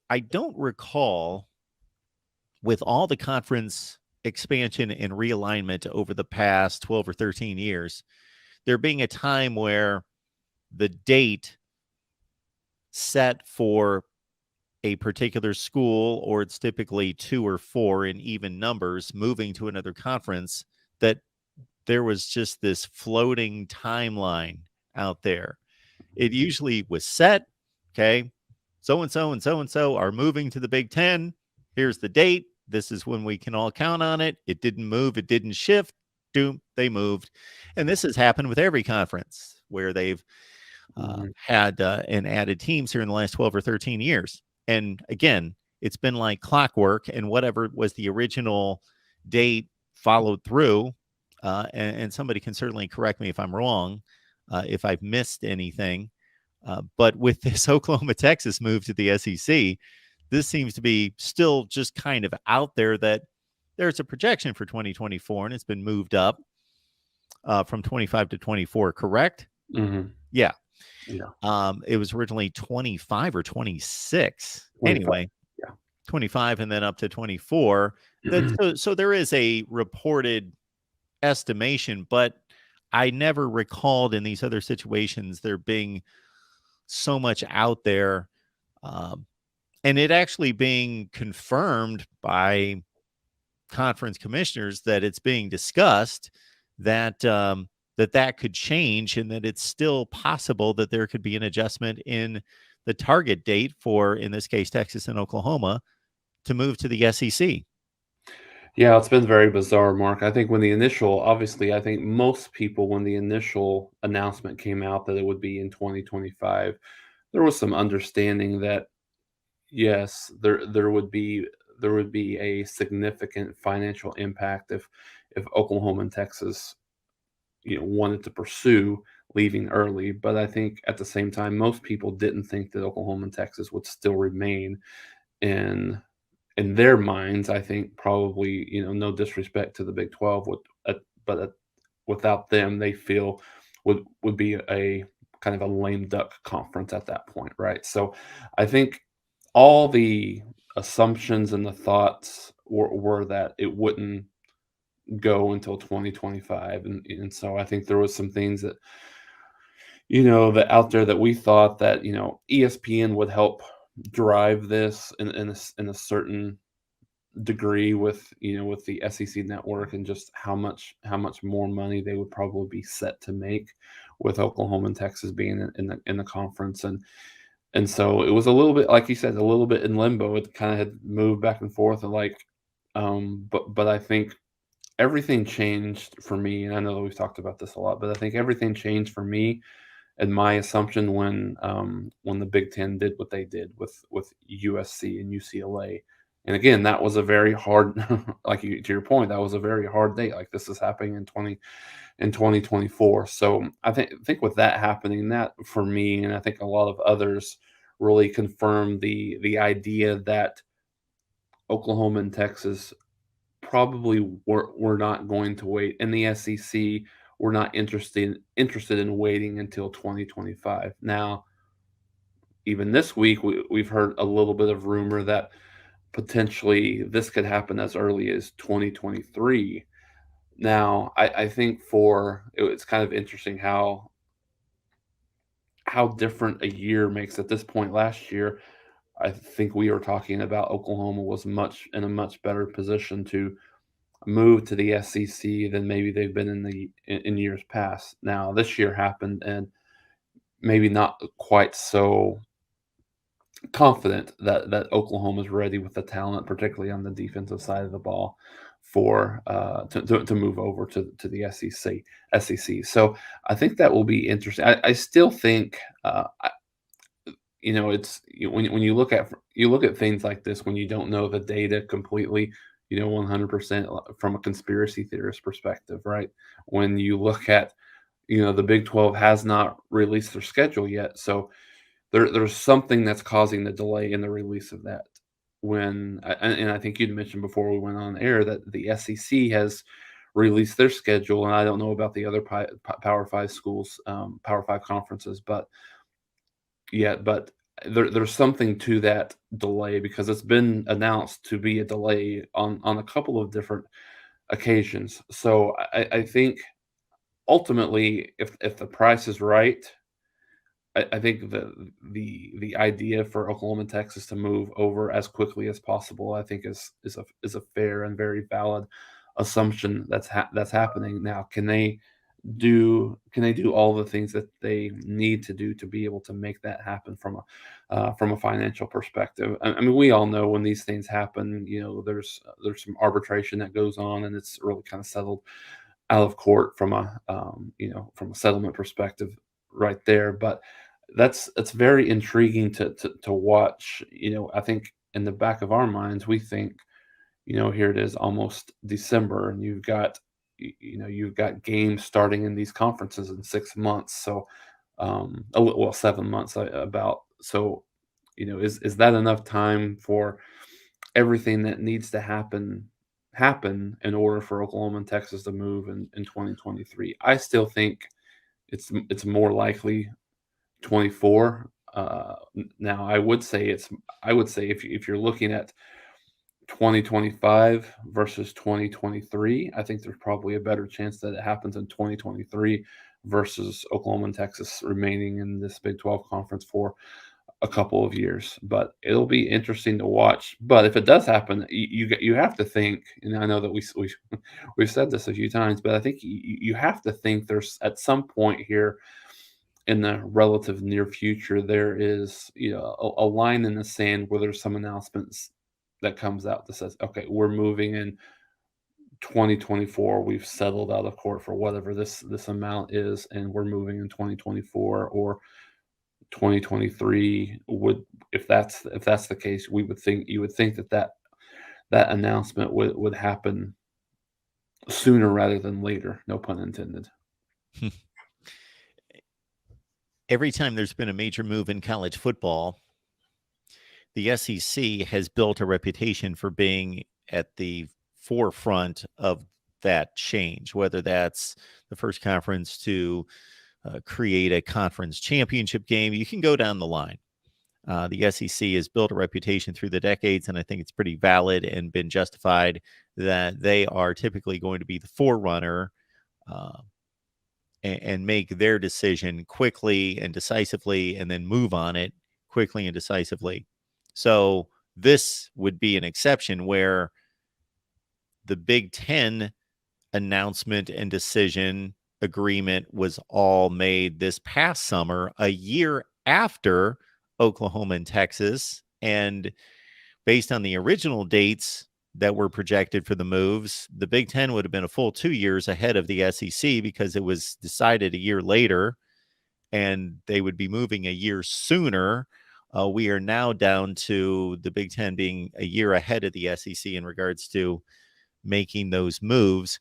I don't recall, with all the conference expansion and realignment over the past 12 or 13 years, there being a time where the date set for a particular school, or it's typically 2 or 4 in even numbers, moving to another conference, that there was just this floating timeline out there. It usually was set, okay, so and so and so and so are moving to the Big Ten. Here's the date. This is when we can all count on it. It didn't move, it didn't shift. Doom, they moved. And this has happened with every conference where they've Mhm. had and added teams here in the last 12 or 13 years. And again, it's been like clockwork, and whatever was the original date followed through. And somebody can certainly correct me if I'm wrong, if I've missed anything. But with this Oklahoma Texas move to the SEC, this seems to be still just kind of out there that there's a projection for 2024, and it's been moved up from 25 to 24, correct? Mhm. Yeah. Yeah. It was originally 25 or 26. 25. Anyway, Yeah. 25 and then up to 24. So there is a reported estimation, but I never recalled in these other situations there being so much out there, um, and it actually being confirmed by conference commissioners that it's being discussed, that that could change, and that it's still possible that there could be an adjustment in the target date for, in this case, Texas and Oklahoma, to move to the SEC. Yeah, it's been very bizarre, Mark. I think when the initial obviously, I think most people, when the initial announcement came out that it would be in 2025, there was some understanding that, yes, there would be a significant financial impact if Oklahoma and Texas, wanted to pursue leaving early. But I think at the same time, most people didn't think that Oklahoma and Texas would still remain in in their minds. I think probably, no disrespect to the Big 12, but without them, they feel would be a kind of a lame duck conference at that point, right? So I think all the assumptions and the thoughts were that it wouldn't go until 2025, and so I think there was some things that, that out there that we thought that, ESPN would help drive this in a certain degree with, with the SEC network, and just how much more money they would probably be set to make with Oklahoma and Texas being in the conference. And so it was a little bit, like you said, a little bit in limbo. It kind of had moved back and forth, and like, but I think everything changed for me. And I know that we've talked about this a lot, but I think everything changed for me and my assumption when the Big Ten did what they did with USC and UCLA. And again, that was a very hard, to your point, that was a very hard date. Like, this is happening in 2024. So I think with that happening, that for me, and I think a lot of others, really confirmed the idea that Oklahoma and Texas probably were not going to wait, and the SEC were not interested in waiting until 2025. Now, even this week, we've heard a little bit of rumor that potentially this could happen as early as 2023. Now, I think it's kind of interesting how different a year makes. At this point last year, I think we were talking about Oklahoma was much in a much better position to move to the SEC than maybe they've been in years past. Now, this year happened, and maybe not quite so confident that Oklahoma's ready with the talent, particularly on the defensive side of the ball, for to move over to the SEC. So I think that will be interesting. I still think, it's when you look at things like this, when you don't know the data completely, 100% from a conspiracy theorist perspective, right? When you look at, the Big 12 has not released their schedule yet, so there's something that's causing the delay in the release of that. And I think you'd mentioned before we went on air that the SEC has released their schedule, and I don't know about the other Power Five schools, Power Five conferences, but there's something to that delay because it's been announced to be a delay on a couple of different occasions. So I think ultimately, if the price is right, I think the idea for Oklahoma and Texas to move over as quickly as possible, I think is a fair and very valid assumption that's happening now. Can they do all the things that they need to do to be able to make that happen from a financial perspective? I mean, we all know when these things happen, there's some arbitration that goes on, and it's really kind of settled out of court from a settlement perspective right there. But it's very intriguing to watch. I think in the back of our minds, we think, here it is almost December, and you've got games starting in these conferences in 6 months. So, well, 7 months about. So, is that enough time for everything that needs to happen in order for Oklahoma and Texas to move in 2023? I still think it's more likely 24. Now I would say if you're looking at 2025 versus 2023, I think there's probably a better chance that it happens in 2023 versus Oklahoma and Texas remaining in this Big 12 conference for a couple of years. But it'll be interesting to watch. But if it does happen, you have to think, and I know that we've said this a few times, but I think you have to think there's at some point here in the relative near future, there is a line in the sand where there's some announcements that comes out that says, okay, we're moving in 2024. We've settled out of court for whatever this amount is, and we're moving in 2024 or 2023. If that's the case, you would think that announcement would happen sooner rather than later. No pun intended. Every time there's been a major move in college football, the SEC has built a reputation for being at the forefront of that change, whether that's the first conference to create a conference championship game. You can go down the line. The SEC has built a reputation through the decades, and I think it's pretty valid and been justified that they are typically going to be the forerunner and make their decision quickly and decisively and then move on it quickly and decisively. So this would be an exception where the Big Ten announcement and decision agreement was all made this past summer, a year after Oklahoma and Texas. And based on the original dates that were projected for the moves, the Big Ten would have been a full 2 years ahead of the SEC because it was decided a year later and they would be moving a year sooner. We are now down to the Big Ten being a year ahead of the SEC in regards to making those moves.